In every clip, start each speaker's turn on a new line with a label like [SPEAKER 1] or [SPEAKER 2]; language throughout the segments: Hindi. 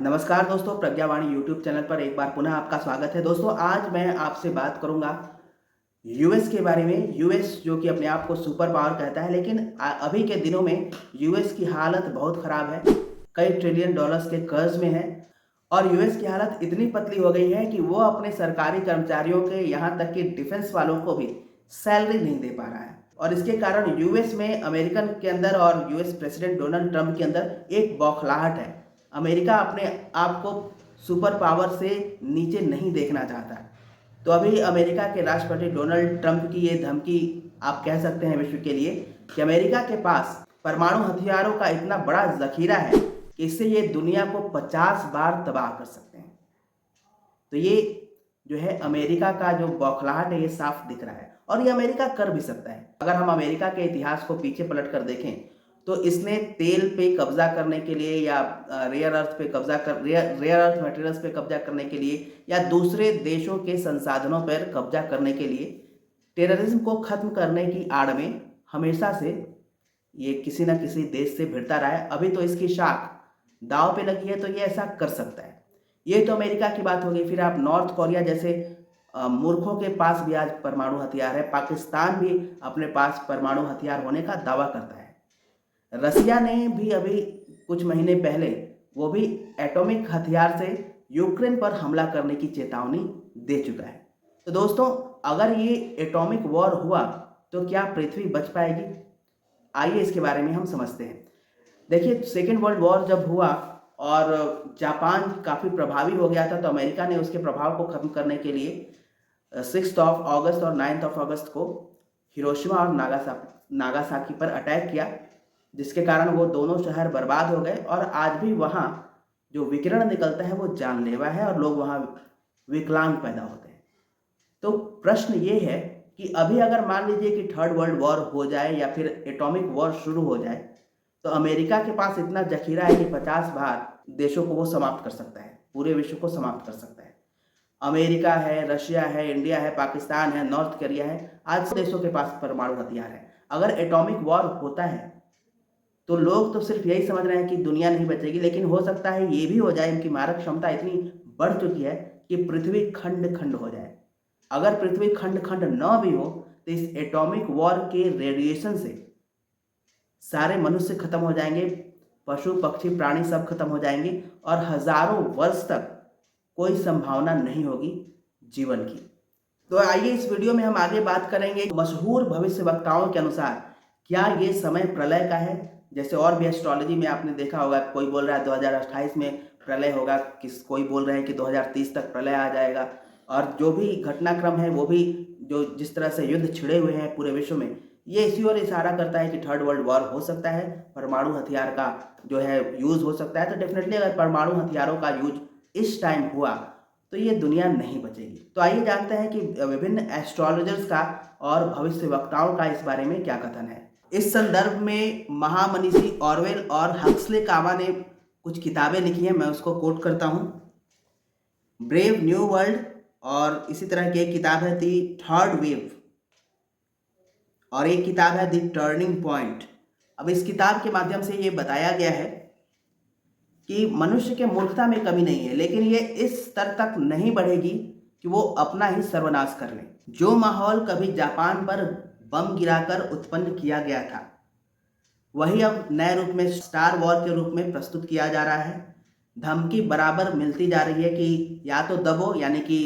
[SPEAKER 1] नमस्कार दोस्तों, प्रज्ञावाणी यूट्यूब चैनल पर एक बार पुनः आपका स्वागत है। दोस्तों, आज मैं आपसे बात करूंगा यूएस के बारे में। यूएस जो कि अपने आप को सुपर पावर कहता है, लेकिन अभी के दिनों में यूएस की हालत बहुत खराब है। कई ट्रिलियन डॉलर्स के कर्ज में है और यूएस की हालत इतनी पतली हो गई है कि वो अपने सरकारी कर्मचारियों के, यहाँ तक कि डिफेंस वालों को भी सैलरी नहीं दे पा रहा है। और इसके कारण यूएस में, अमेरिकन के अंदर और यूएस प्रेसिडेंट डोनाल्ड ट्रंप के अंदर एक बौखलाहट है। अमेरिका अपने आप को सुपर पावर से नीचे नहीं देखना चाहता। तो अभी अमेरिका के राष्ट्रपति डोनाल्ड ट्रंप की ये धमकी आप कह सकते हैं विश्व के लिए कि अमेरिका के पास परमाणु हथियारों का इतना बड़ा जखीरा है कि इससे ये दुनिया को 50 बार तबाह कर सकते हैं। तो ये जो है अमेरिका का जो बौखलाहट है, ये साफ दिख रहा है और ये अमेरिका कर भी सकता है। अगर हम अमेरिका के इतिहास को पीछे पलट कर देखें तो इसने तेल पे कब्जा करने के लिए या रेयर अर्थ मटेरियल्स पे कब्जा करने के लिए या दूसरे देशों के संसाधनों पर कब्जा करने के लिए, टेररिज्म को खत्म करने की आड़ में हमेशा से ये किसी न किसी देश से भिड़ता रहा है। अभी तो इसकी शाख दांव पे लगी है तो ये ऐसा कर सकता है। ये तो अमेरिका की बात हो गई। फिर आप नॉर्थ कोरिया जैसे मूर्खों के पास भी आज परमाणु हथियार है। पाकिस्तान भी अपने पास परमाणु हथियार होने का दावा करता है। रसिया ने भी अभी कुछ महीने पहले वो भी एटॉमिक हथियार से यूक्रेन पर हमला करने की चेतावनी दे चुका है। तो दोस्तों, अगर ये एटॉमिक वॉर हुआ तो क्या पृथ्वी बच पाएगी? आइए इसके बारे में हम समझते हैं। देखिए, सेकेंड वर्ल्ड वॉर जब हुआ और जापान काफ़ी प्रभावी हो गया था, तो अमेरिका ने उसके प्रभाव को खत्म करने के लिए 6 अगस्त और 9 अगस्त को हिरोशिमा और नागासाकी पर अटैक किया, जिसके कारण वो दोनों शहर बर्बाद हो गए। और आज भी वहाँ जो विकिरण निकलता है वो जानलेवा है और लोग वहाँ विकलांग पैदा होते हैं। तो प्रश्न ये है कि अभी अगर मान लीजिए कि थर्ड वर्ल्ड वॉर हो जाए या फिर एटॉमिक वॉर शुरू हो जाए, तो अमेरिका के पास इतना जखीरा है कि 50 बार देशों को वो समाप्त कर सकता है, पूरे विश्व को समाप्त कर सकता है। अमेरिका है, रशिया है, इंडिया है, पाकिस्तान है, नॉर्थ कोरिया है, आज देशों के पास परमाणु हथियार है। अगर एटॉमिक वॉर होता है तो लोग तो सिर्फ यही समझ रहे हैं कि दुनिया नहीं बचेगी, लेकिन हो सकता है ये भी हो जाए, इनकी मारक क्षमता इतनी बढ़ चुकी है कि पृथ्वी खंड खंड हो जाए। अगर पृथ्वी खंड खंड न भी हो तो इस एटॉमिक वॉर के रेडिएशन से सारे मनुष्य खत्म हो जाएंगे, पशु पक्षी प्राणी सब खत्म हो जाएंगे और हजारों वर्ष तक कोई संभावना नहीं होगी जीवन की। तो आइए इस वीडियो में हम आगे बात करेंगे। मशहूर भविष्यवक्ताओं के अनुसार क्या ये समय प्रलय का है? जैसे और भी एस्ट्रोलॉजी में आपने देखा होगा, कोई बोल रहा है 2028 में प्रलय होगा, कोई बोल रहे हैं कि 2030 तक प्रलय आ जाएगा। और जो भी घटनाक्रम है वो भी जो जिस तरह से युद्ध छिड़े हुए हैं पूरे विश्व में, ये इसी ओर इशारा करता है कि थर्ड वर्ल्ड वॉर हो सकता है, परमाणु हथियार का जो है यूज़ हो सकता है। तो डेफिनेटली अगर परमाणु हथियारों का यूज इस टाइम हुआ तो ये दुनिया नहीं बचेगी। तो आइए जानते हैं कि विभिन्न एस्ट्रोलॉजर्स का और भविष्यवक्ताओं का इस बारे में क्या कथन है। इस संदर्भ में महामनीषी ऑरवेल और हक्सले कामा ने कुछ किताबें लिखी हैं, मैं उसको कोट करता हूँ। ब्रेव न्यू वर्ल्ड और इसी तरह की एक किताब है दी थर्ड वेव और एक किताब है दी टर्निंग पॉइंट। अब इस किताब के माध्यम से ये बताया गया है कि मनुष्य के मूर्खता में कमी नहीं है, लेकिन ये इस स्तर तक नहीं बढ़ेगी कि वो अपना ही सर्वनाश कर ले। जो माहौल कभी जापान पर बम गिराकर उत्पन्न किया गया था, वही अब नए रूप में स्टार वॉर के रूप में प्रस्तुत किया जा रहा है। धमकी बराबर मिलती जा रही है कि या तो दबो, यानी कि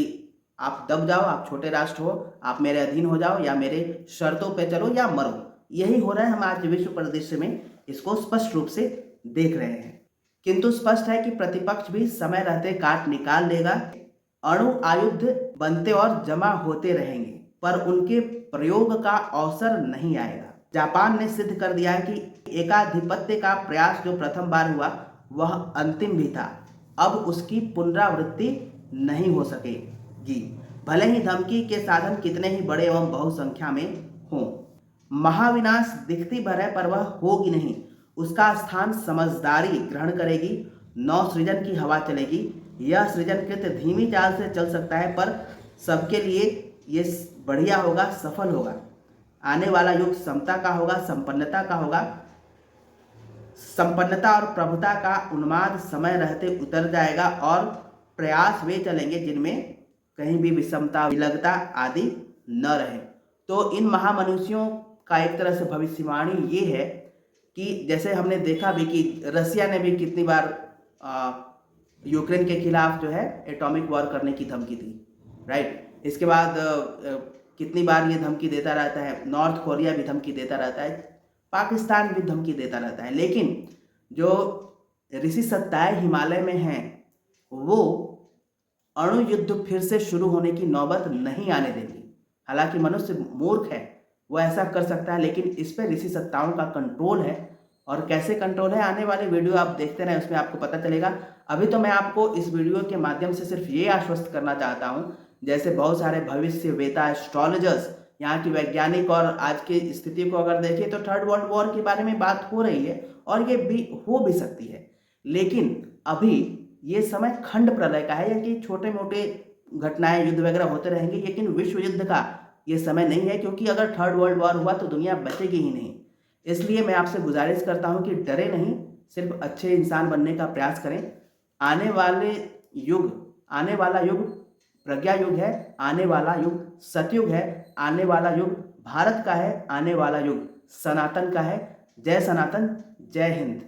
[SPEAKER 1] आप दब जाओ, आप छोटे राष्ट्र हो, आप मेरे अधीन हो जाओ, या मेरे शर्तों पे चलो या मरो। यही हो रहा है। हम आज विश्व परिदृश्य में इसको स्पष्ट रूप से देख रहे हैं। किंतु स्पष्ट है कि प्रतिपक्ष भी समय रहते काट निकाल लेगा। अणु आयुध बनते और जमा होते रहेंगे, पर उनके प्रयोग का अवसर नहीं आएगा। जापान ने सिद्ध कर दिया है कि एकाधिपत्य का प्रयास जो प्रथम बार हुआ वह अंतिम भी था। अब उसकी पुनरावृत्ति नहीं हो सकेगी, भले ही धमकी के साधन कितने ही बड़े एवं बहुसंख्या में हों। महाविनाश दिखती भर है पर वह होगी नहीं। उसका स्थान समझदारी ग्रहण करेगी। नव सृजन की हवा चलेगी। यह सृजन कृत्य धीमी चाल से चल सकता है, पर सबके लिए ये बढ़िया होगा, सफल होगा। आने वाला युग समता का होगा, संपन्नता का होगा। संपन्नता और प्रभुता का उन्माद समय रहते उतर जाएगा और प्रयास वे चलेंगे जिनमें कहीं भी विषमता, विलगता आदि न रहे। तो इन महामनुष्यों का एक तरह से भविष्यवाणी ये है कि जैसे हमने देखा भी कि रसिया ने भी कितनी बार यूक्रेन के खिलाफ जो है एटॉमिक वॉर करने की धमकी दी, राइट। इसके बाद कितनी बार ये धमकी देता रहता है, नॉर्थ कोरिया भी धमकी देता रहता है, पाकिस्तान भी धमकी देता रहता है। लेकिन जो ऋषि सत्ताएं हिमालय में हैं वो अणु युद्ध फिर से शुरू होने की नौबत नहीं आने देंगी। हालांकि मनुष्य मूर्ख है, वो ऐसा कर सकता है, लेकिन इस पर ऋषि सत्ताओं का कंट्रोल है। और कैसे कंट्रोल है, आने वाले वीडियो आप देखते रहें, उसमें आपको पता चलेगा। अभी तो मैं आपको इस वीडियो के माध्यम से सिर्फ ये आश्वस्त करना चाहता हूँ, जैसे बहुत सारे भविष्यवेता, एस्ट्रोलॉजर्स, यहाँ की वैज्ञानिक और आज की स्थिति को अगर देखें तो थर्ड वर्ल्ड वॉर के बारे में बात हो रही है और ये भी हो भी सकती है। लेकिन अभी ये समय खंड प्रलय का है, या कि छोटे मोटे घटनाएं, युद्ध वगैरह होते रहेंगे, लेकिन विश्व युद्ध का ये समय नहीं है, क्योंकि अगर थर्ड वर्ल्ड वॉर हुआ तो दुनिया बचेगी ही नहीं। इसलिए मैं आपसे गुजारिश करता हूं कि डरे नहीं, सिर्फ अच्छे इंसान बनने का प्रयास करें। आने वाला युग प्रज्ञा युग है, आने वाला युग सतयुग है, आने वाला युग भारत का है, आने वाला युग सनातन का है। जय सनातन, जय हिंद।